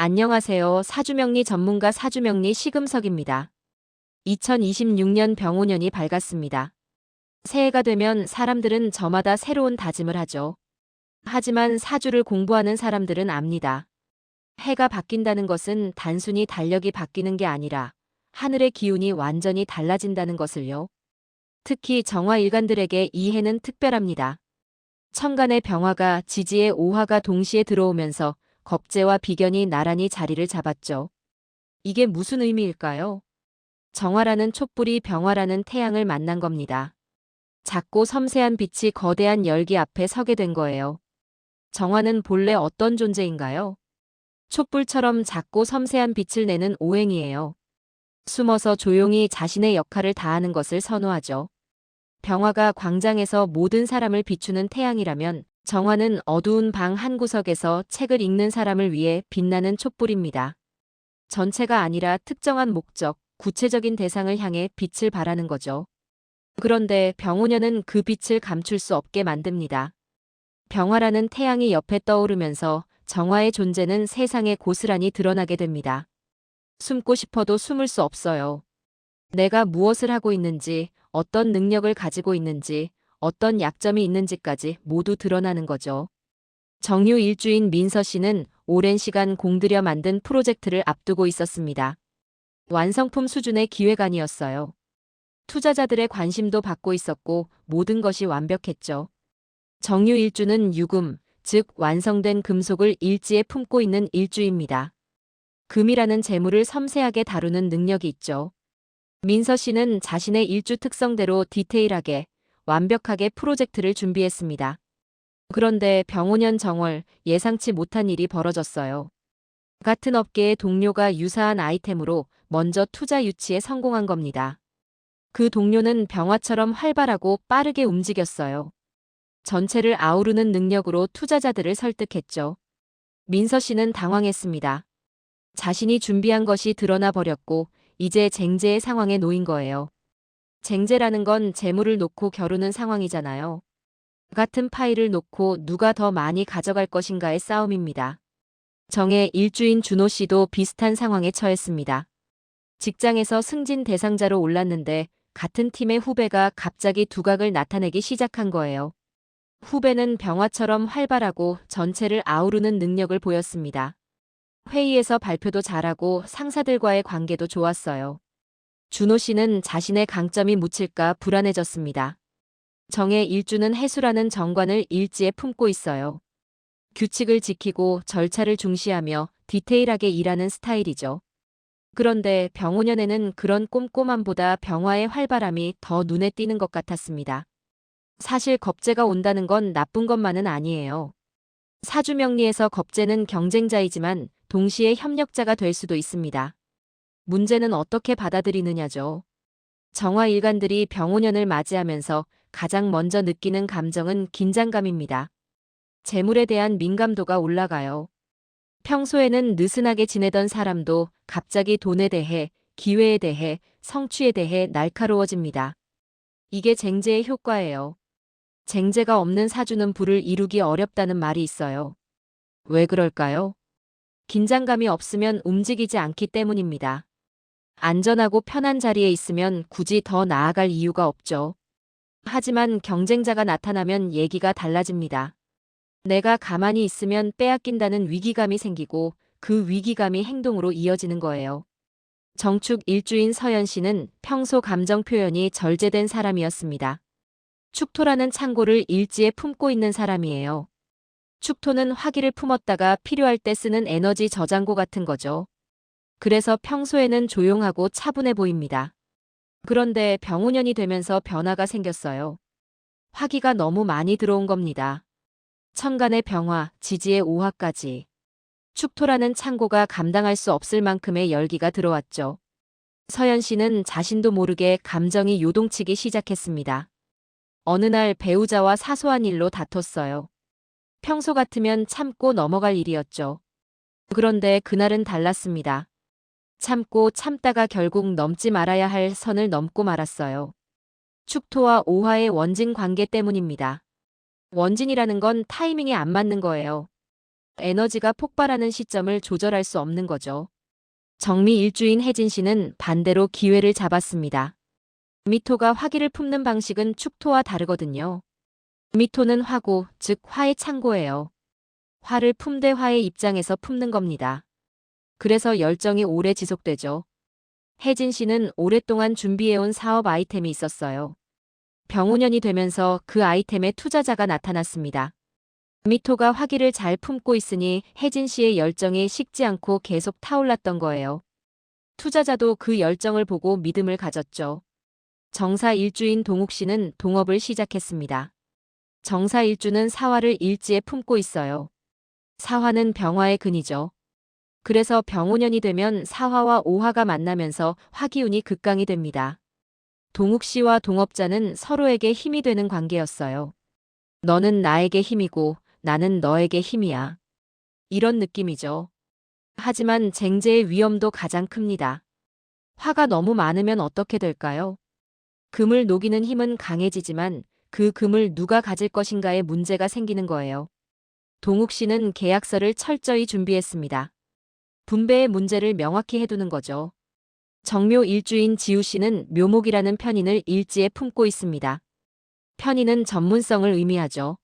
안녕하세요. 사주명리 전문가 사주명리 시금석입니다. 2026년 병오년이 밝았습니다. 새해가 되면 사람들은 저마다 새로운 다짐을 하죠. 하지만 사주를 공부하는 사람들은 압니다. 해가 바뀐다는 것은 단순히 달력이 바뀌는 게 아니라 하늘의 기운이 완전히 달라진다는 것을요. 특히 정화일간들에게 이 해는 특별합니다. 천간의 병화가 지지의 오화가 동시에 들어오면서 겁재와 비견이 나란히 자리를 잡았죠. 이게 무슨 의미일까요? 정화라는 촛불이 병화라는 태양을 만난 겁니다. 작고 섬세한 빛이 거대한 열기 앞에 서게 된 거예요. 정화는 본래 어떤 존재인가요? 촛불처럼 작고 섬세한 빛을 내는 오행이에요. 숨어서 조용히 자신의 역할을 다하는 것을 선호하죠. 병화가 광장에서 모든 사람을 비추는 태양이라면 정화는 어두운 방 한 구석에서 책을 읽는 사람을 위해 빛나는 촛불입니다. 전체가 아니라 특정한 목적, 구체적인 대상을 향해 빛을 발하는 거죠. 그런데 병오년은 그 빛을 감출 수 없게 만듭니다. 병화라는 태양이 옆에 떠오르면서 정화의 존재는 세상에 고스란히 드러나게 됩니다. 숨고 싶어도 숨을 수 없어요. 내가 무엇을 하고 있는지, 어떤 능력을 가지고 있는지, 어떤 약점이 있는지까지 모두 드러나는 거죠. 정유 일주인 민서 씨는 오랜 시간 공들여 만든 프로젝트를 앞두고 있었습니다. 완성품 수준의 기획안이었어요. 투자자들의 관심도 받고 있었고 모든 것이 완벽했죠. 정유 일주는 유금, 즉 완성된 금속을 일지에 품고 있는 일주입니다. 금이라는 재물을 섬세하게 다루는 능력이 있죠. 민서 씨는 자신의 일주 특성대로 디테일하게, 완벽하게 프로젝트를 준비했습니다. 그런데 병오년 정월, 예상치 못한 일이 벌어졌어요. 같은 업계의 동료가 유사한 아이템으로 먼저 투자 유치에 성공한 겁니다. 그 동료는 병화처럼 활발하고 빠르게 움직였어요. 전체를 아우르는 능력으로 투자자들을 설득했죠. 민서 씨는 당황했습니다. 자신이 준비한 것이 드러나 버렸고 이제 쟁제의 상황에 놓인 거예요. 쟁제라는 건 재물을 놓고 겨루는 상황이잖아요. 같은 파일을 놓고 누가 더 많이 가져갈 것인가의 싸움입니다. 정의 일주인 준호 씨도 비슷한 상황에 처했습니다. 직장에서 승진 대상자로 올랐는데 같은 팀의 후배가 갑자기 두각을 나타내기 시작한 거예요. 후배는 병화처럼 활발하고 전체를 아우르는 능력을 보였습니다. 회의에서 발표도 잘하고 상사들과의 관계도 좋았어요. 준호 씨는 자신의 강점이 묻힐까 불안해졌습니다. 정의 일주는 해수라는 정관을 일지에 품고 있어요. 규칙을 지키고 절차를 중시하며 디테일하게 일하는 스타일이죠. 그런데 병오년에는 그런 꼼꼼함보다 병화의 활발함이 더 눈에 띄는 것 같았습니다. 사실 겁재가 온다는 건 나쁜 것만은 아니에요. 사주명리에서 겁재는 경쟁자이지만 동시에 협력자가 될 수도 있습니다. 문제는 어떻게 받아들이느냐죠. 정화일간들이 병오년을 맞이하면서 가장 먼저 느끼는 감정은 긴장감입니다. 재물에 대한 민감도가 올라가요. 평소에는 느슨하게 지내던 사람도 갑자기 돈에 대해, 기회에 대해, 성취에 대해 날카로워집니다. 이게 쟁제의 효과예요. 쟁제가 없는 사주는 부를 이루기 어렵다는 말이 있어요. 왜 그럴까요? 긴장감이 없으면 움직이지 않기 때문입니다. 안전하고 편한 자리에 있으면 굳이 더 나아갈 이유가 없죠. 하지만 경쟁자가 나타나면 얘기가 달라집니다. 내가 가만히 있으면 빼앗긴다는 위기감이 생기고 그 위기감이 행동으로 이어지는 거예요. 정축 일주인 서연 씨는 평소 감정 표현이 절제된 사람이었습니다. 축토라는 창고를 일지에 품고 있는 사람이에요. 축토는 화기를 품었다가 필요할 때 쓰는 에너지 저장고 같은 거죠. 그래서 평소에는 조용하고 차분해 보입니다. 그런데 병오년이 되면서 변화가 생겼어요. 화기가 너무 많이 들어온 겁니다. 천간의 병화, 지지의 오화까지. 축토라는 창고가 감당할 수 없을 만큼의 열기가 들어왔죠. 서연 씨는 자신도 모르게 감정이 요동치기 시작했습니다. 어느 날 배우자와 사소한 일로 다퉜어요. 평소 같으면 참고 넘어갈 일이었죠. 그런데 그날은 달랐습니다. 참고 참다가 결국 넘지 말아야 할 선을 넘고 말았어요. 축토와 오화의 원진 관계 때문입니다. 원진이라는 건 타이밍이 안 맞는 거예요. 에너지가 폭발하는 시점을 조절할 수 없는 거죠. 정미 일주인 혜진 씨는 반대로 기회를 잡았습니다. 미토가 화기를 품는 방식은 축토와 다르거든요. 미토는 화구, 즉 화의 창고예요. 화를 품되 화의 입장에서 품는 겁니다. 그래서 열정이 오래 지속되죠. 혜진 씨는 오랫동안 준비해온 사업 아이템이 있었어요. 병오년이 되면서 그 아이템에 투자자가 나타났습니다. 미토가 화기를 잘 품고 있으니 혜진 씨의 열정이 식지 않고 계속 타올랐던 거예요. 투자자도 그 열정을 보고 믿음을 가졌죠. 정사 일주인 동욱 씨는 동업을 시작했습니다. 정사 일주는 사화를 일지에 품고 있어요. 사화는 병화의 근이죠. 그래서 병오년이 되면 사화와 오화가 만나면서 화기운이 극강이 됩니다. 동욱 씨와 동업자는 서로에게 힘이 되는 관계였어요. 너는 나에게 힘이고 나는 너에게 힘이야. 이런 느낌이죠. 하지만 쟁제의 위험도 가장 큽니다. 화가 너무 많으면 어떻게 될까요? 금을 녹이는 힘은 강해지지만 그 금을 누가 가질 것인가에 문제가 생기는 거예요. 동욱 씨는 계약서를 철저히 준비했습니다. 분배의 문제를 명확히 해두는 거죠. 정묘 일주인 지우 씨는 묘목이라는 편인을 일지에 품고 있습니다. 편인은 전문성을 의미하죠.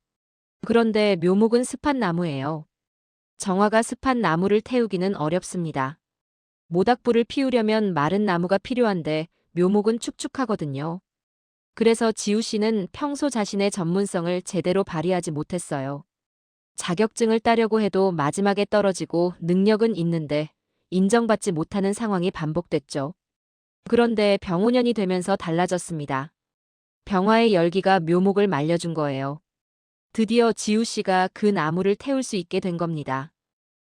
그런데 묘목은 습한 나무예요. 정화가 습한 나무를 태우기는 어렵습니다. 모닥불을 피우려면 마른 나무가 필요한데 묘목은 축축하거든요. 그래서 지우 씨는 평소 자신의 전문성을 제대로 발휘하지 못했어요. 자격증을 따려고 해도 마지막에 떨어지고 능력은 있는데 인정받지 못하는 상황이 반복됐죠. 그런데 병오년이 되면서 달라졌습니다. 병화의 열기가 묘목을 말려준 거예요. 드디어 지우 씨가 그 나무를 태울 수 있게 된 겁니다.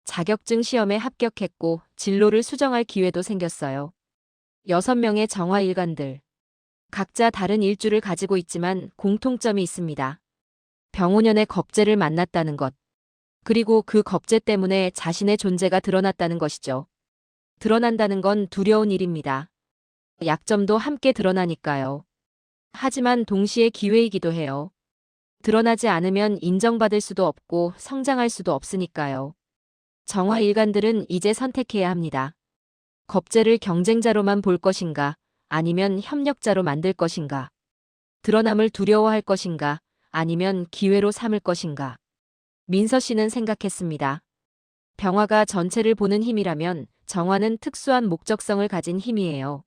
자격증 시험에 합격했고 진로를 수정할 기회도 생겼어요. 6명의 정화 일관들. 각자 다른 일주를 가지고 있지만 공통점이 있습니다. 병오년의 겁재를 만났다는 것. 그리고 그 겁재 때문에 자신의 존재가 드러났다는 것이죠. 드러난다는 건 두려운 일입니다. 약점도 함께 드러나니까요. 하지만 동시에 기회이기도 해요. 드러나지 않으면 인정받을 수도 없고 성장할 수도 없으니까요. 정화 일관들은 이제 선택해야 합니다. 겁재를 경쟁자로만 볼 것인가, 아니면 협력자로 만들 것인가. 드러남을 두려워할 것인가, 아니면 기회로 삼을 것인가. 민서 씨는 생각했습니다. 병화가 전체를 보는 힘이라면 정화는 특수한 목적성을 가진 힘이에요.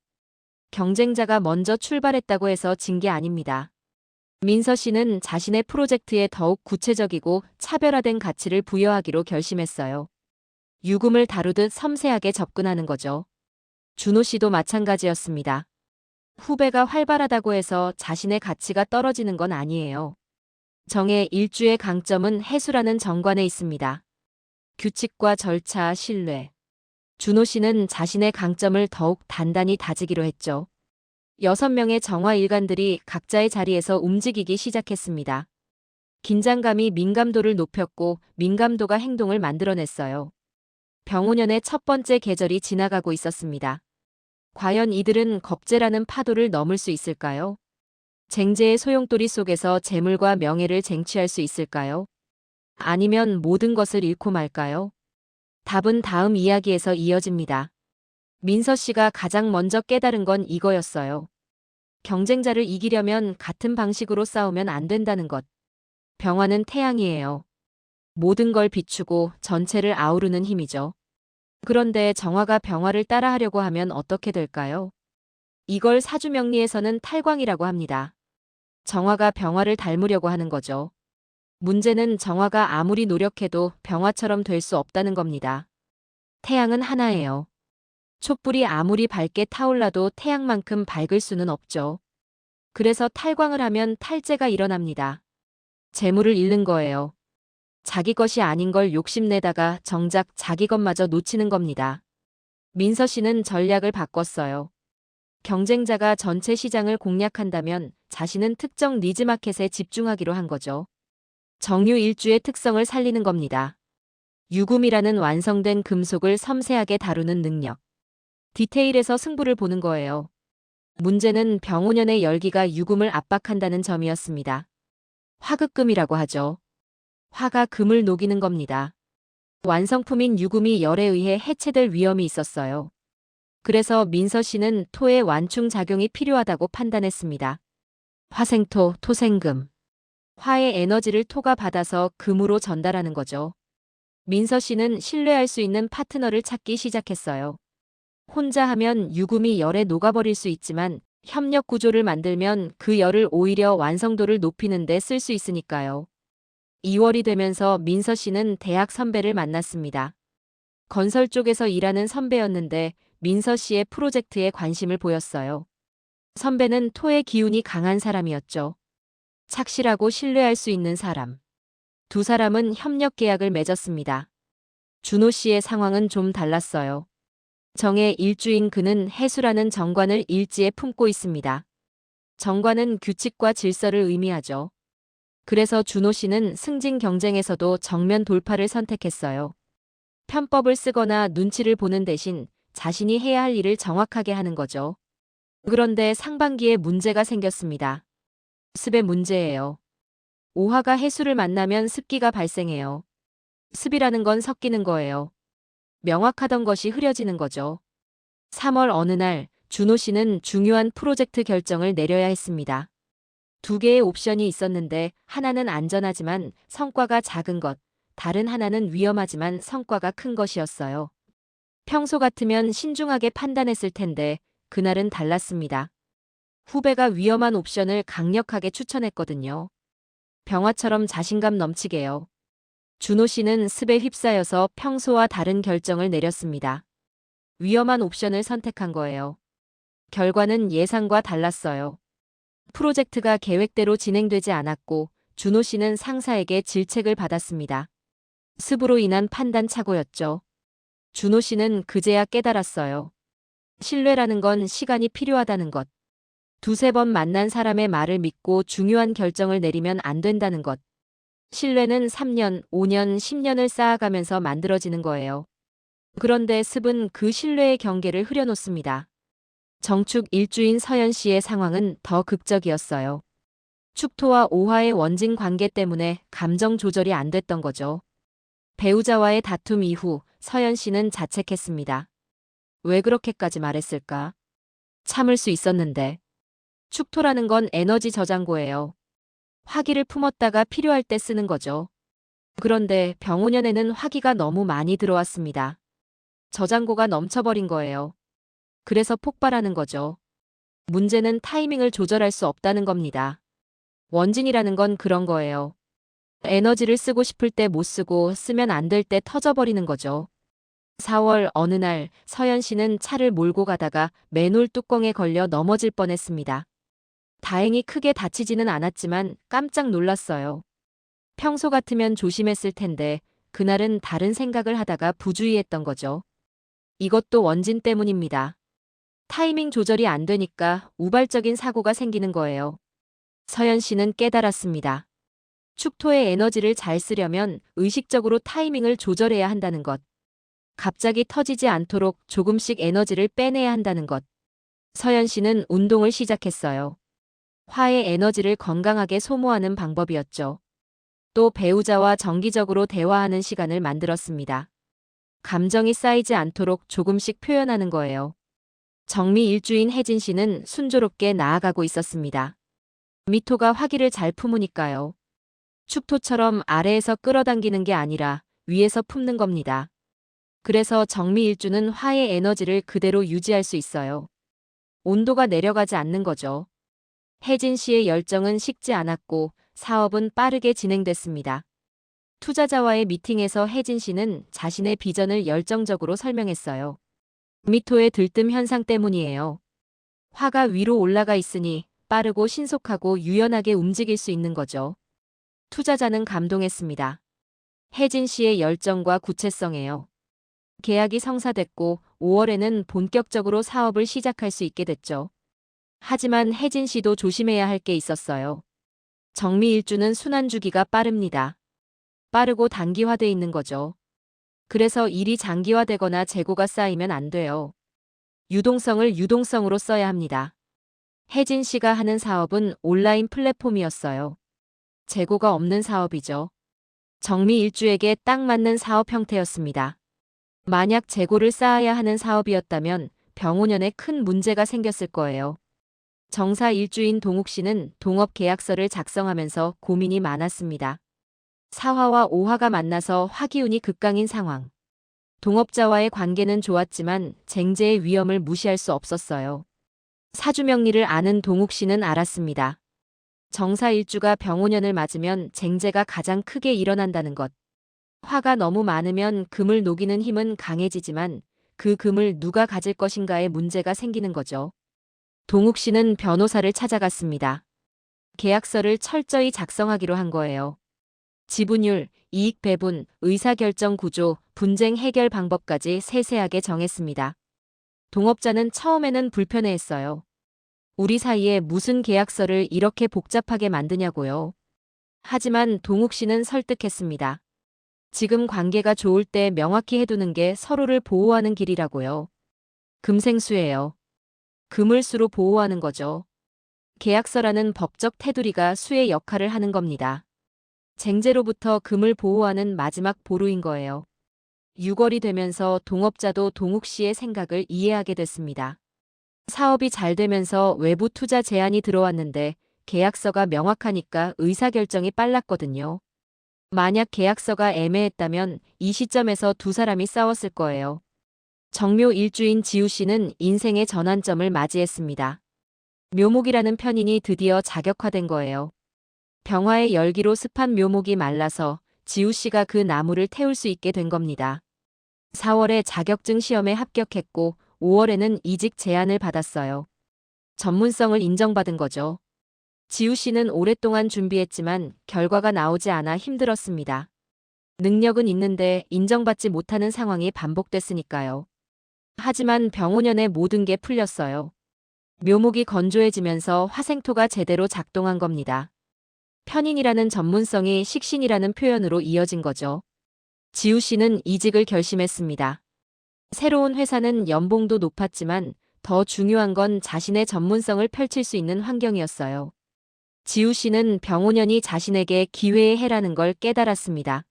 경쟁자가 먼저 출발했다고 해서 진 게 아닙니다. 민서 씨는 자신의 프로젝트에 더욱 구체적이고 차별화된 가치를 부여하기로 결심했어요. 유금을 다루듯 섬세하게 접근하는 거죠. 준호 씨도 마찬가지였습니다. 후배가 활발하다고 해서 자신의 가치가 떨어지는 건 아니에요. 정의 일주의 강점은 해수라는 정관에 있습니다. 규칙과 절차, 신뢰. 준호 씨는 자신의 강점을 더욱 단단히 다지기로 했죠. 6명의 정화 일관들이 각자의 자리에서 움직이기 시작했습니다. 긴장감이 민감도를 높였고 민감도가 행동을 만들어냈어요. 병오년의 첫 번째 계절이 지나가고 있었습니다. 과연 이들은 겁재라는 파도를 넘을 수 있을까요? 쟁제의 소용돌이 속에서 재물과 명예를 쟁취할 수 있을까요? 아니면 모든 것을 잃고 말까요? 답은 다음 이야기에서 이어집니다. 민서 씨가 가장 먼저 깨달은 건 이거였어요. 경쟁자를 이기려면 같은 방식으로 싸우면 안 된다는 것. 병화는 태양이에요. 모든 걸 비추고 전체를 아우르는 힘이죠. 그런데 정화가 병화를 따라하려고 하면 어떻게 될까요? 이걸 사주명리에서는 탈광이라고 합니다. 정화가 병화를 닮으려고 하는 거죠. 문제는 정화가 아무리 노력해도 병화처럼 될 수 없다는 겁니다. 태양은 하나예요. 촛불이 아무리 밝게 타올라도 태양만큼 밝을 수는 없죠. 그래서 탈광을 하면 탈재가 일어납니다. 재물을 잃는 거예요. 자기 것이 아닌 걸 욕심내다가 정작 자기 것마저 놓치는 겁니다. 민서 씨는 전략을 바꿨어요. 경쟁자가 전체 시장을 공략한다면 자신은 특정 니즈마켓에 집중하기로 한 거죠. 정유 일주의 특성을 살리는 겁니다. 유금이라는 완성된 금속을 섬세하게 다루는 능력. 디테일에서 승부를 보는 거예요. 문제는 병오년의 열기가 유금을 압박한다는 점이었습니다. 화극금이라고 하죠. 화가 금을 녹이는 겁니다. 완성품인 유금이 열에 의해 해체될 위험이 있었어요. 그래서 민서 씨는 토의 완충 작용이 필요하다고 판단했습니다. 화생토, 토생금. 화의 에너지를 토가 받아서 금으로 전달하는 거죠. 민서 씨는 신뢰할 수 있는 파트너를 찾기 시작했어요. 혼자 하면 유금이 열에 녹아버릴 수 있지만 협력 구조를 만들면 그 열을 오히려 완성도를 높이는 데 쓸 수 있으니까요. 2월이 되면서 민서 씨는 대학 선배를 만났습니다. 건설 쪽에서 일하는 선배였는데 민서 씨의 프로젝트에 관심을 보였어요. 선배는 토의 기운이 강한 사람이었죠. 착실하고 신뢰할 수 있는 사람. 두 사람은 협력 계약을 맺었습니다. 준호 씨의 상황은 좀 달랐어요. 정의 일주인 그는 해수라는 정관을 일지에 품고 있습니다. 정관은 규칙과 질서를 의미하죠. 그래서 준호 씨는 승진 경쟁에서도 정면 돌파를 선택했어요. 편법을 쓰거나 눈치를 보는 대신 자신이 해야 할 일을 정확하게 하는 거죠. 그런데 상반기에 문제가 생겼습니다. 습의 문제예요. 오화가 해수를 만나면 습기가 발생해요. 습이라는 건 섞이는 거예요. 명확하던 것이 흐려지는 거죠. 3월 어느 날 준호 씨는 중요한 프로젝트 결정을 내려야 했습니다. 두 개의 옵션이 있었는데 하나는 안전하지만 성과가 작은 것, 다른 하나는 위험하지만 성과가 큰 것이었어요. 평소 같으면 신중하게 판단했을 텐데 그날은 달랐습니다. 후배가 위험한 옵션을 강력하게 추천했거든요. 병화처럼 자신감 넘치게요. 준호 씨는 습에 휩싸여서 평소와 다른 결정을 내렸습니다. 위험한 옵션을 선택한 거예요. 결과는 예상과 달랐어요. 프로젝트가 계획대로 진행되지 않았고 준호 씨는 상사에게 질책을 받았습니다. 습으로 인한 판단 착오였죠. 준호 씨는 그제야 깨달았어요. 신뢰라는 건 시간이 필요하다는 것. 두세 번 만난 사람의 말을 믿고 중요한 결정을 내리면 안 된다는 것. 신뢰는 3년, 5년, 10년을 쌓아가면서 만들어지는 거예요. 그런데 습은 그 신뢰의 경계를 흐려놓습니다. 정축 일주인 서연 씨의 상황은 더 극적이었어요. 축토와 오화의 원진 관계 때문에 감정 조절이 안 됐던 거죠. 배우자와의 다툼 이후 서연 씨는 자책했습니다. 왜 그렇게까지 말했을까? 참을 수 있었는데. 축토라는 건 에너지 저장고예요. 화기를 품었다가 필요할 때 쓰는 거죠. 그런데 병오년에는 화기가 너무 많이 들어왔습니다. 저장고가 넘쳐버린 거예요. 그래서 폭발하는 거죠. 문제는 타이밍을 조절할 수 없다는 겁니다. 원진이라는 건 그런 거예요. 에너지를 쓰고 싶을 때 못 쓰고 쓰면 안 될 때 터져버리는 거죠. 4월 어느 날 서연 씨는 차를 몰고 가다가 맨홀 뚜껑에 걸려 넘어질 뻔했습니다. 다행히 크게 다치지는 않았지만 깜짝 놀랐어요. 평소 같으면 조심했을 텐데 그날은 다른 생각을 하다가 부주의했던 거죠. 이것도 원진 때문입니다. 타이밍 조절이 안 되니까 우발적인 사고가 생기는 거예요. 서연 씨는 깨달았습니다. 축토의 에너지를 잘 쓰려면 의식적으로 타이밍을 조절해야 한다는 것. 갑자기 터지지 않도록 조금씩 에너지를 빼내야 한다는 것. 서연 씨는 운동을 시작했어요. 화의 에너지를 건강하게 소모하는 방법이었죠. 또 배우자와 정기적으로 대화하는 시간을 만들었습니다. 감정이 쌓이지 않도록 조금씩 표현하는 거예요. 정미 일주인 혜진 씨는 순조롭게 나아가고 있었습니다. 미토가 화기를 잘 품으니까요. 축토처럼 아래에서 끌어당기는 게 아니라 위에서 품는 겁니다. 그래서 정미 일주는 화의 에너지를 그대로 유지할 수 있어요. 온도가 내려가지 않는 거죠. 혜진 씨의 열정은 식지 않았고 사업은 빠르게 진행됐습니다. 투자자와의 미팅에서 혜진 씨는 자신의 비전을 열정적으로 설명했어요. 미토의 들뜸 현상 때문이에요. 화가 위로 올라가 있으니 빠르고 신속하고 유연하게 움직일 수 있는 거죠. 투자자는 감동했습니다. 혜진 씨의 열정과 구체성에요. 계약이 성사됐고 5월에는 본격적으로 사업을 시작할 수 있게 됐죠. 하지만 혜진 씨도 조심해야 할 게 있었어요. 정미 일주는 순환 주기가 빠릅니다. 빠르고 단기화돼 있는 거죠. 그래서 일이 장기화되거나 재고가 쌓이면 안 돼요. 유동성을 유동성으로 써야 합니다. 혜진 씨가 하는 사업은 온라인 플랫폼이었어요. 재고가 없는 사업이죠. 정미 일주에게 딱 맞는 사업 형태였습니다. 만약 재고를 쌓아야 하는 사업이었다면 병5년에 큰 문제가 생겼을 거예요. 정사 일주인 동욱 씨는 동업 계약서를 작성하면서 고민이 많았습니다. 사화와 오화가 만나서 화기운이 극강인 상황. 동업자와의 관계는 좋았지만 쟁제의 위험을 무시할 수 없었어요. 사주명리를 아는 동욱 씨는 알았습니다. 정사 일주가 병5년을 맞으면 쟁제가 가장 크게 일어난다는 것. 화가 너무 많으면 금을 녹이는 힘은 강해지지만 그 금을 누가 가질 것인가에 문제가 생기는 거죠. 동욱 씨는 변호사를 찾아갔습니다. 계약서를 철저히 작성하기로 한 거예요. 지분율, 이익 배분, 의사결정 구조, 분쟁 해결 방법까지 세세하게 정했습니다. 동업자는 처음에는 불편해했어요. 우리 사이에 무슨 계약서를 이렇게 복잡하게 만드냐고요. 하지만 동욱 씨는 설득했습니다. 지금 관계가 좋을 때 명확히 해두는 게 서로를 보호하는 길이라고요. 금생수예요. 금을 수로 보호하는 거죠. 계약서라는 법적 테두리가 수의 역할을 하는 겁니다. 쟁제로부터 금을 보호하는 마지막 보루인 거예요. 6월이 되면서 동업자도 동욱 씨의 생각을 이해하게 됐습니다. 사업이 잘 되면서 외부 투자 제안이 들어왔는데 계약서가 명확하니까 의사결정이 빨랐거든요. 만약 계약서가 애매했다면 이 시점에서 두 사람이 싸웠을 거예요. 정묘 일주인 지우 씨는 인생의 전환점을 맞이했습니다. 묘목이라는 편인이 드디어 자격화된 거예요. 병화의 열기로 습한 묘목이 말라서 지우 씨가 그 나무를 태울 수 있게 된 겁니다. 4월에 자격증 시험에 합격했고 5월에는 이직 제안을 받았어요. 전문성을 인정받은 거죠. 지우 씨는 오랫동안 준비했지만 결과가 나오지 않아 힘들었습니다. 능력은 있는데 인정받지 못하는 상황이 반복됐으니까요. 하지만 병5년에 모든 게 풀렸어요. 묘목이 건조해지면서 화생토가 제대로 작동한 겁니다. 편인이라는 전문성이 식신이라는 표현으로 이어진 거죠. 지우 씨는 이직을 결심했습니다. 새로운 회사는 연봉도 높았지만 더 중요한 건 자신의 전문성을 펼칠 수 있는 환경이었어요. 지우 씨는 병5년이 자신에게 기회의 해라는 걸 깨달았습니다.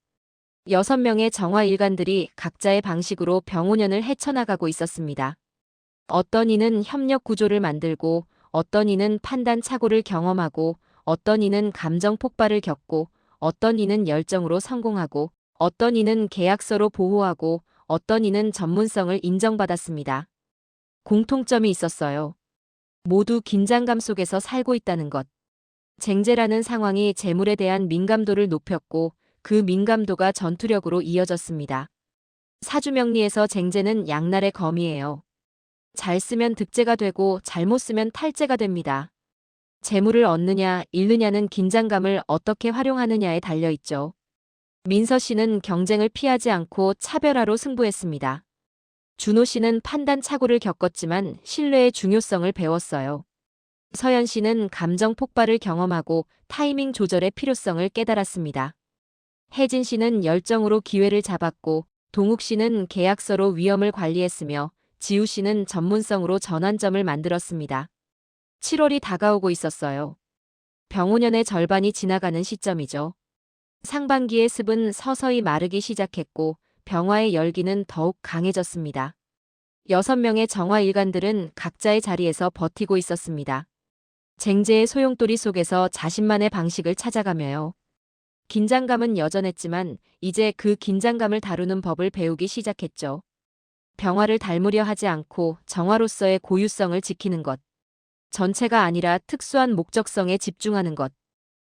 6명의 정화 일관들이 각자의 방식으로 병5년을 헤쳐나가고 있었습니다. 어떤 이는 협력 구조를 만들고, 어떤 이는 판단 착오를 경험하고, 어떤 이는 감정 폭발을 겪고, 어떤 이는 열정으로 성공하고, 어떤 이는 계약서로 보호하고, 어떤 이는 전문성을 인정받았습니다. 공통점이 있었어요. 모두 긴장감 속에서 살고 있다는 것. 쟁제라는 상황이 재물에 대한 민감도를 높였고 그 민감도가 전투력으로 이어졌습니다. 사주명리에서 쟁제는 양날의 검이에요. 잘 쓰면 득제가 되고 잘못 쓰면 탈제가 됩니다. 재물을 얻느냐 잃느냐는 긴장감을 어떻게 활용하느냐에 달려있죠. 민서 씨는 경쟁을 피하지 않고 차별화로 승부했습니다. 준호 씨는 판단 착오를 겪었지만 신뢰의 중요성을 배웠어요. 서연 씨는 감정 폭발을 경험하고 타이밍 조절의 필요성을 깨달았습니다. 혜진 씨는 열정으로 기회를 잡았고 동욱 씨는 계약서로 위험을 관리했으며 지우 씨는 전문성으로 전환점을 만들었습니다. 7월이 다가오고 있었어요. 병5년의 절반이 지나가는 시점이죠. 상반기의 습은 서서히 마르기 시작했고 병화의 열기는 더욱 강해졌습니다. 6명의 정화 일관들은 각자의 자리에서 버티고 있었습니다. 쟁제의 소용돌이 속에서 자신만의 방식을 찾아가며요. 긴장감은 여전했지만 이제 그 긴장감을 다루는 법을 배우기 시작했죠. 병화를 닮으려 하지 않고 정화로서의 고유성을 지키는 것. 전체가 아니라 특수한 목적성에 집중하는 것.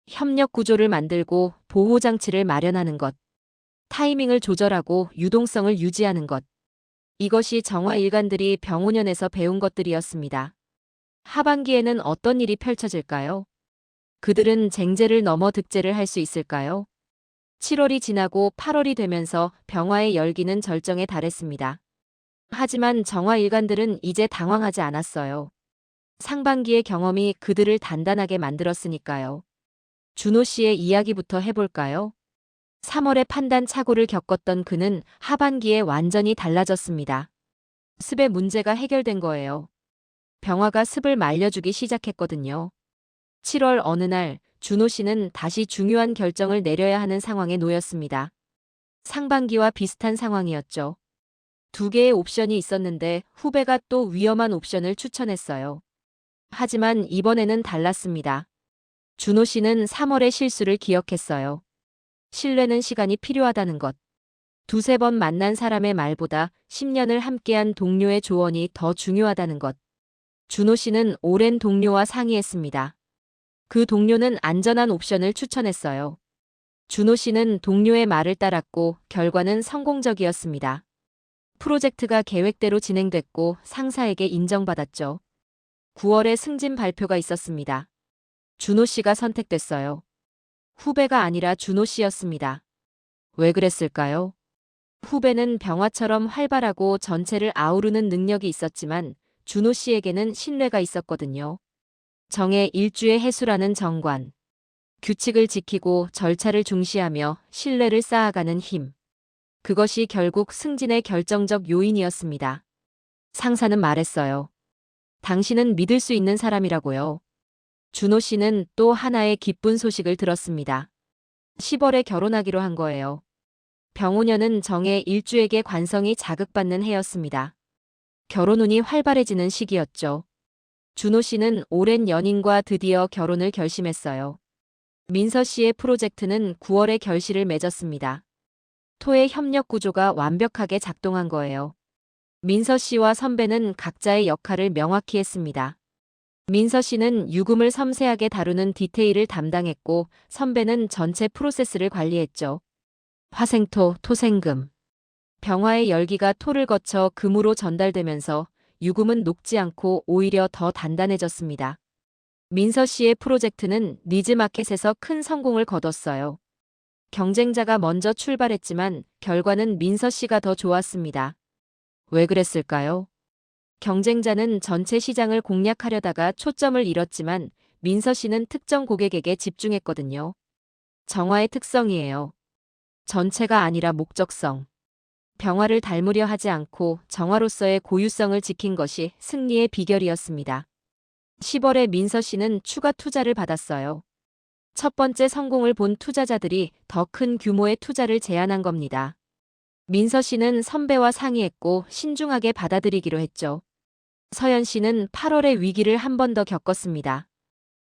협력 구조를 만들고 보호장치를 마련하는 것. 타이밍을 조절하고 유동성을 유지하는 것. 이것이 정화 일관들이 병5년에서 배운 것들이었습니다. 하반기에는 어떤 일이 펼쳐질까요? 그들은 쟁제를 넘어 득제를 할 수 있을까요? 7월이 지나고 8월이 되면서 병화의 열기는 절정에 달했습니다. 하지만 정화 일관들은 이제 당황하지 않았어요. 상반기의 경험이 그들을 단단하게 만들었으니까요. 준호 씨의 이야기부터 해볼까요? 3월에 판단 착오를 겪었던 그는 하반기에 완전히 달라졌습니다. 습의 문제가 해결된 거예요. 병화가 습을 말려주기 시작했거든요. 7월 어느 날 준호 씨는 다시 중요한 결정을 내려야 하는 상황에 놓였습니다. 상반기와 비슷한 상황이었죠. 두 개의 옵션이 있었는데 후배가 또 위험한 옵션을 추천했어요. 하지만 이번에는 달랐습니다. 준호 씨는 3월의 실수를 기억했어요. 신뢰는 시간이 필요하다는 것. 두세 번 만난 사람의 말보다 10년을 함께한 동료의 조언이 더 중요하다는 것. 준호 씨는 오랜 동료와 상의했습니다. 그 동료는 안전한 옵션을 추천했어요. 준호 씨는 동료의 말을 따랐고 결과는 성공적이었습니다. 프로젝트가 계획대로 진행됐고 상사에게 인정받았죠. 9월에 승진 발표가 있었습니다. 준호 씨가 선택됐어요. 후배가 아니라 준호 씨였습니다. 왜 그랬을까요? 후배는 병화처럼 활발하고 전체를 아우르는 능력이 있었지만 준호 씨에게는 신뢰가 있었거든요. 정의 일주의 해수라는 정관. 규칙을 지키고 절차를 중시하며 신뢰를 쌓아가는 힘. 그것이 결국 승진의 결정적 요인이었습니다. 상사는 말했어요. 당신은 믿을 수 있는 사람이라고요. 준호 씨는 또 하나의 기쁜 소식을 들었습니다. 10월에 결혼하기로 한 거예요. 병오년은 정의 일주에게 관성이 자극받는 해였습니다. 결혼운이 활발해지는 시기였죠. 준호 씨는 오랜 연인과 드디어 결혼을 결심했어요. 민서 씨의 프로젝트는 9월에 결실을 맺었습니다. 토의 협력 구조가 완벽하게 작동한 거예요. 민서 씨와 선배는 각자의 역할을 명확히 했습니다. 민서 씨는 유금을 섬세하게 다루는 디테일을 담당했고 선배는 전체 프로세스를 관리했죠. 화생토, 토생금. 병화의 열기가 토를 거쳐 금으로 전달되면서 유금은 녹지 않고 오히려 더 단단해졌습니다. 민서 씨의 프로젝트는 니즈마켓에서 큰 성공을 거뒀어요. 경쟁자가 먼저 출발했지만 결과는 민서 씨가 더 좋았습니다. 왜 그랬을까요? 경쟁자는 전체 시장을 공략하려다가 초점을 잃었지만 민서 씨는 특정 고객에게 집중했거든요. 정화의 특성이에요. 전체가 아니라 목적성. 병화를 닮으려 하지 않고 정화로서의 고유성을 지킨 것이 승리의 비결이었습니다. 10월에 민서 씨는 추가 투자를 받았어요. 첫 번째 성공을 본 투자자들이 더 큰 규모의 투자를 제안한 겁니다. 민서 씨는 선배와 상의했고 신중하게 받아들이기로 했죠. 서연 씨는 8월의 위기를 한 번 더 겪었습니다.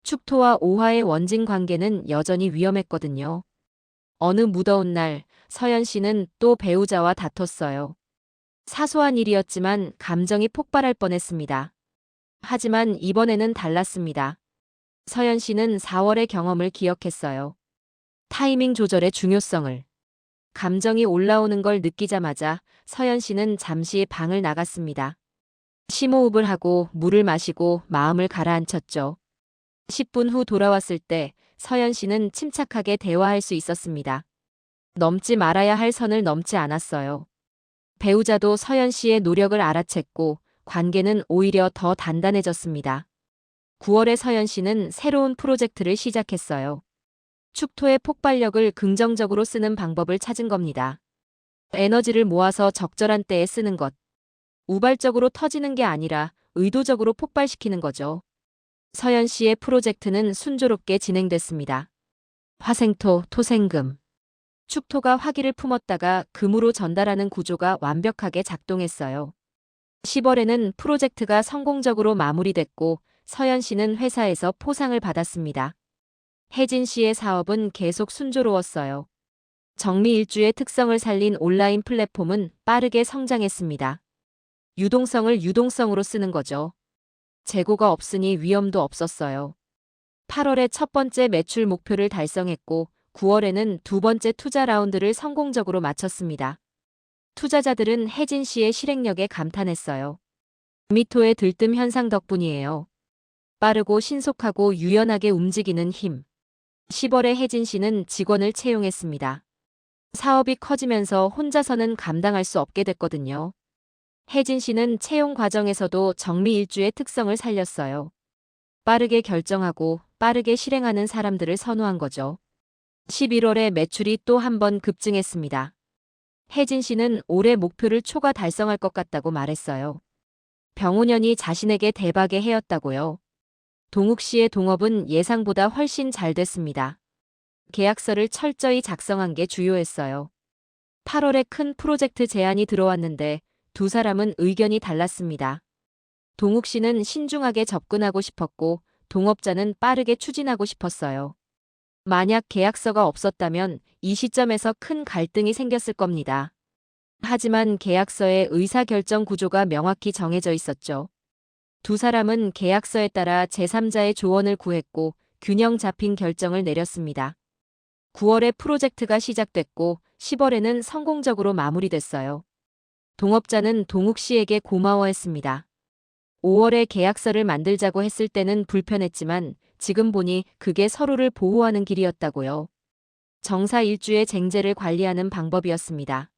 축토와 오화의 원진 관계는 여전히 위험했거든요. 어느 무더운 날 서연 씨는 또 배우자와 다퉜어요. 사소한 일이었지만 감정이 폭발할 뻔했습니다. 하지만 이번에는 달랐습니다. 서연 씨는 4월의 경험을 기억했어요. 타이밍 조절의 중요성을. 감정이 올라오는 걸 느끼자마자 서연 씨는 잠시 방을 나갔습니다. 심호흡을 하고 물을 마시고 마음을 가라앉혔죠. 10분 후 돌아왔을 때 서연 씨는 침착하게 대화할 수 있었습니다. 넘지 말아야 할 선을 넘지 않았어요. 배우자도 서연 씨의 노력을 알아챘고 관계는 오히려 더 단단해졌습니다. 9월에 서연 씨는 새로운 프로젝트를 시작했어요. 축토의 폭발력을 긍정적으로 쓰는 방법을 찾은 겁니다. 에너지를 모아서 적절한 때에 쓰는 것. 우발적으로 터지는 게 아니라 의도적으로 폭발시키는 거죠. 서연 씨의 프로젝트는 순조롭게 진행됐습니다. 화생토, 토생금. 축토가 화기를 품었다가 금으로 전달하는 구조가 완벽하게 작동했어요. 10월에는 프로젝트가 성공적으로 마무리됐고 서연 씨는 회사에서 포상을 받았습니다. 혜진 씨의 사업은 계속 순조로웠어요. 정미일주의 특성을 살린 온라인 플랫폼은 빠르게 성장했습니다. 유동성을 유동성으로 쓰는 거죠. 재고가 없으니 위험도 없었어요. 8월에 첫 번째 매출 목표를 달성했고 9월에는 두 번째 투자 라운드를 성공적으로 마쳤습니다. 투자자들은 혜진 씨의 실행력에 감탄했어요. 미토의 들뜸 현상 덕분이에요. 빠르고 신속하고 유연하게 움직이는 힘. 10월에 혜진 씨는 직원을 채용했습니다. 사업이 커지면서 혼자서는 감당할 수 없게 됐거든요. 혜진 씨는 채용 과정에서도 정미일주의 특성을 살렸어요. 빠르게 결정하고 빠르게 실행하는 사람들을 선호한 거죠. 11월에 매출이 또 한 번 급증했습니다. 혜진 씨는 올해 목표를 초과 달성할 것 같다고 말했어요. 병오년이 자신에게 대박의 해였다고요. 동욱 씨의 동업은 예상보다 훨씬 잘 됐습니다. 계약서를 철저히 작성한 게 주요했어요. 8월에 큰 프로젝트 제안이 들어왔는데 두 사람은 의견이 달랐습니다. 동욱 씨는 신중하게 접근하고 싶었고 동업자는 빠르게 추진하고 싶었어요. 만약 계약서가 없었다면 이 시점에서 큰 갈등이 생겼을 겁니다. 하지만 계약서에 의사결정 구조가 명확히 정해져 있었죠. 두 사람은 계약서에 따라 제3자의 조언을 구했고 균형 잡힌 결정을 내렸습니다. 9월에 프로젝트가 시작됐고 10월에는 성공적으로 마무리됐어요. 동업자는 동욱 씨에게 고마워했습니다. 5월에 계약서를 만들자고 했을 때는 불편했지만 지금 보니 그게 서로를 보호하는 길이었다고요. 정사 일주의 쟁제를 관리하는 방법이었습니다.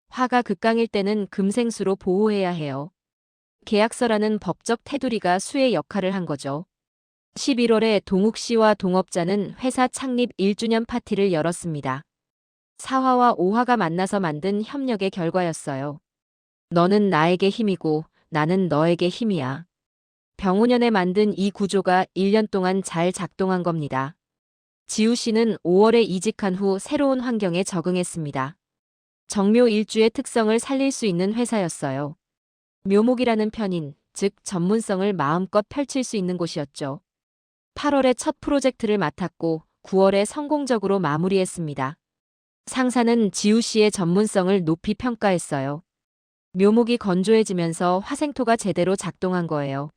화가 극강일 때는 금생수로 보호해야 해요. 계약서라는 법적 테두리가 수의 역할을 한 거죠. 11월에 동욱 씨와 동업자는 회사 창립 1주년 파티를 열었습니다. 4화와 5화가 만나서 만든 협력의 결과였어요. 너는 나에게 힘이고 나는 너에게 힘이야. 병오년에 만든 이 구조가 1년 동안 잘 작동한 겁니다. 지우 씨는 5월에 이직한 후 새로운 환경에 적응했습니다. 정묘 일주의 특성을 살릴 수 있는 회사였어요. 묘목이라는 편인, 즉 전문성을 마음껏 펼칠 수 있는 곳이었죠. 8월에 첫 프로젝트를 맡았고 9월에 성공적으로 마무리했습니다. 상사는 지우 씨의 전문성을 높이 평가했어요. 묘목이 건조해지면서 화생토가 제대로 작동한 거예요.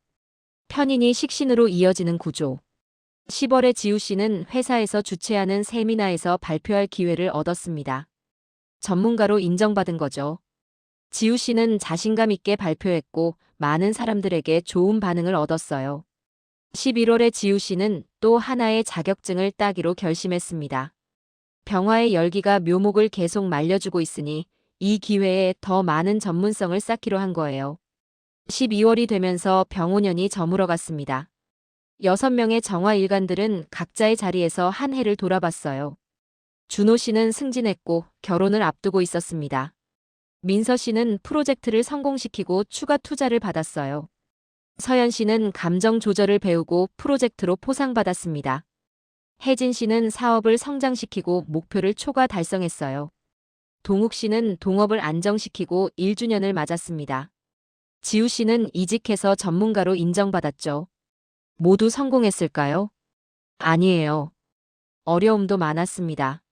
편인이 식신으로 이어지는 구조. 10월에 지우 씨는 회사에서 주최하는 세미나에서 발표할 기회를 얻었습니다. 전문가로 인정받은 거죠. 지우 씨는 자신감 있게 발표했고 많은 사람들에게 좋은 반응을 얻었어요. 11월에 지우 씨는 또 하나의 자격증을 따기로 결심했습니다. 병화의 열기가 묘목을 계속 말려주고 있으니 이 기회에 더 많은 전문성을 쌓기로 한 거예요. 12월이 되면서 병오년이 저물어갔습니다. 6명의 정화 일간들은 각자의 자리에서 한 해를 돌아봤어요. 준호 씨는 승진했고 결혼을 앞두고 있었습니다. 민서 씨는 프로젝트를 성공시키고 추가 투자를 받았어요. 서연 씨는 감정 조절을 배우고 프로젝트로 포상받았습니다. 혜진 씨는 사업을 성장시키고 목표를 초과 달성했어요. 동욱 씨는 동업을 안정시키고 1주년을 맞았습니다. 지우 씨는 이직해서 전문가로 인정받았죠. 모두 성공했을까요? 아니에요. 어려움도 많았습니다.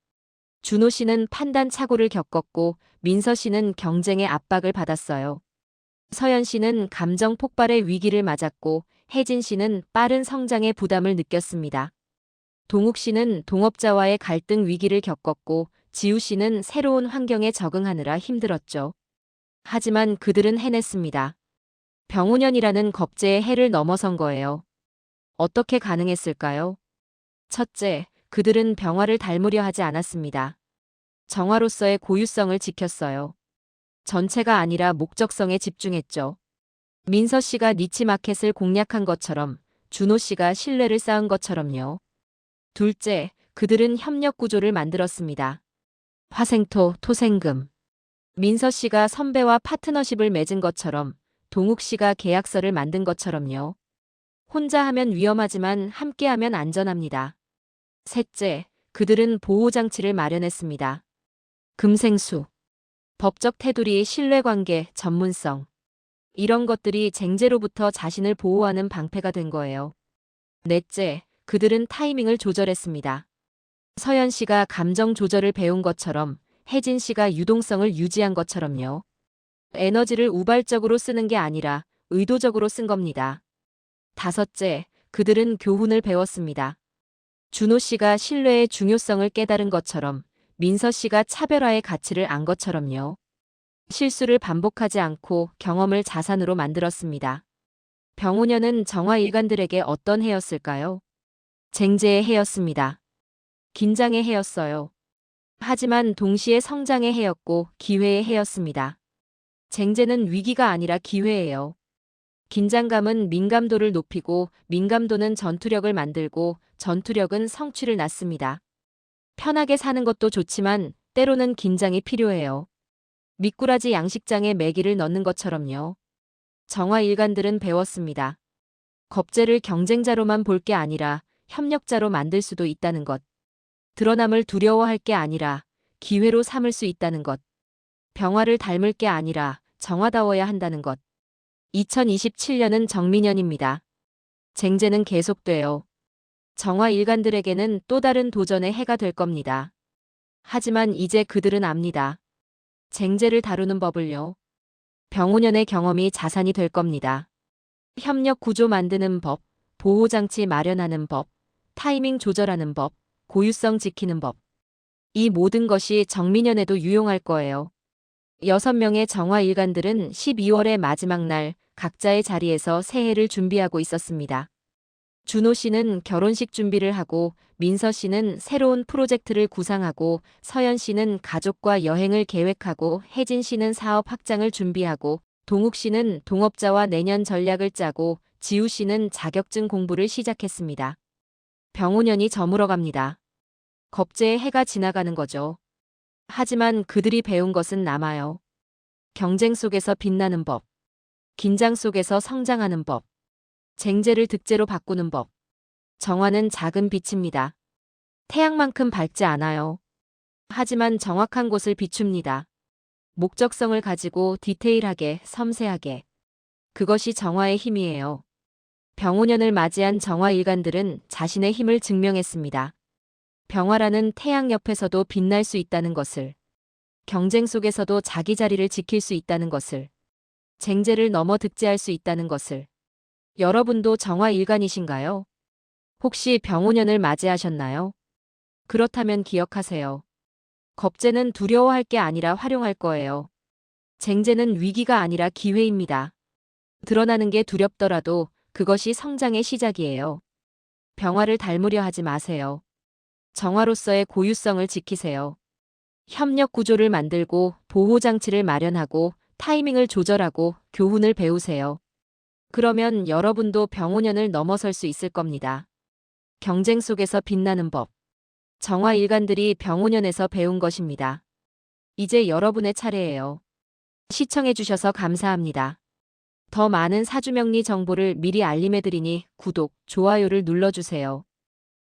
준호 씨는 판단 착오를 겪었고 민서 씨는 경쟁의 압박을 받았어요. 서연 씨는 감정 폭발의 위기를 맞았고 혜진 씨는 빠른 성장의 부담을 느꼈습니다. 동욱 씨는 동업자와의 갈등 위기를 겪었고 지우 씨는 새로운 환경에 적응하느라 힘들었죠. 하지만 그들은 해냈습니다. 병오년이라는 겁제의 해를 넘어선 거예요. 어떻게 가능했을까요? 첫째, 그들은 병화를 닮으려 하지 않았습니다. 정화로서의 고유성을 지켰어요. 전체가 아니라 목적성에 집중했죠. 민서 씨가 니치 마켓을 공략한 것처럼 준호 씨가 신뢰를 쌓은 것처럼요. 둘째, 그들은 협력 구조를 만들었습니다. 화생토, 토생금. 민서 씨가 선배와 파트너십을 맺은 것처럼 동욱 씨가 계약서를 만든 것처럼요. 혼자 하면 위험하지만 함께하면 안전합니다. 셋째, 그들은 보호장치를 마련했습니다. 금생수. 법적 테두리, 신뢰관계, 전문성. 이런 것들이 쟁제로부터 자신을 보호하는 방패가 된 거예요. 넷째, 그들은 타이밍을 조절했습니다. 서연 씨가 감정 조절을 배운 것처럼 혜진 씨가 유동성을 유지한 것처럼요. 에너지를 우발적으로 쓰는 게 아니라 의도적으로 쓴 겁니다. 다섯째, 그들은 교훈을 배웠습니다. 준호 씨가 신뢰의 중요성을 깨달은 것처럼 민서 씨가 차별화의 가치를 안 것처럼요. 실수를 반복하지 않고 경험을 자산으로 만들었습니다. 병오년은 정화 일간들에게 어떤 해였을까요? 쟁제의 해였습니다. 긴장의 해였어요. 하지만 동시에 성장의 해였고 기회의 해였습니다. 쟁제는 위기가 아니라 기회예요. 긴장감은 민감도를 높이고 민감도는 전투력을 만들고 전투력은 성취를 낳습니다. 편하게 사는 것도 좋지만 때로는 긴장이 필요해요. 미꾸라지 양식장에 메기를 넣는 것처럼요. 정화 일간들은 배웠습니다. 겁재를 경쟁자로만 볼 게 아니라 협력자로 만들 수도 있다는 것. 드러남을 두려워할 게 아니라 기회로 삼을 수 있다는 것. 병화를 닮을 게 아니라 정화다워야 한다는 것. 2027년은 정민년입니다. 쟁제는 계속돼요. 정화 일간들에게는 또 다른 도전의 해가 될 겁니다. 하지만 이제 그들은 압니다. 쟁제를 다루는 법을요. 병오년의 경험이 자산이 될 겁니다. 협력 구조 만드는 법, 보호장치 마련하는 법, 타이밍 조절하는 법, 고유성 지키는 법. 이 모든 것이 정민년에도 유용할 거예요. 6명의 정화 일간들은 12월의 마지막 날 각자의 자리에서 새해를 준비하고 있었습니다. 준호 씨는 결혼식 준비를 하고, 민서 씨는 새로운 프로젝트를 구상하고, 서연 씨는 가족과 여행을 계획하고, 혜진 씨는 사업 확장을 준비하고, 동욱 씨는 동업자와 내년 전략을 짜고, 지우 씨는 자격증 공부를 시작했습니다. 병오년이 저물어갑니다. 겁재의 해가 지나가는 거죠. 하지만 그들이 배운 것은 남아요. 경쟁 속에서 빛나는 법, 긴장 속에서 성장하는 법, 쟁제를 득제로 바꾸는 법. 정화는 작은 빛입니다. 태양만큼 밝지 않아요. 하지만 정확한 곳을 비춥니다. 목적성을 가지고 디테일하게, 섬세하게. 그것이 정화의 힘이에요. 병오년을 맞이한 정화 일간들은 자신의 힘을 증명했습니다. 병화라는 태양 옆에서도 빛날 수 있다는 것을. 경쟁 속에서도 자기 자리를 지킬 수 있다는 것을. 쟁제를 넘어 득제할 수 있다는 것을. 여러분도 정화 일간이신가요? 혹시 병오년을 맞이하셨나요? 그렇다면 기억하세요. 겁재는 두려워할 게 아니라 활용할 거예요. 쟁제는 위기가 아니라 기회입니다. 드러나는 게 두렵더라도 그것이 성장의 시작이에요. 병화를 닮으려 하지 마세요. 정화로서의 고유성을 지키세요. 협력 구조를 만들고 보호장치를 마련하고 타이밍을 조절하고 교훈을 배우세요. 그러면 여러분도 병오년을 넘어설 수 있을 겁니다. 경쟁 속에서 빛나는 법. 정화 일간들이 병오년에서 배운 것입니다. 이제 여러분의 차례예요. 시청해주셔서 감사합니다. 더 많은 사주명리 정보를 미리 알림해드리니 구독, 좋아요를 눌러주세요.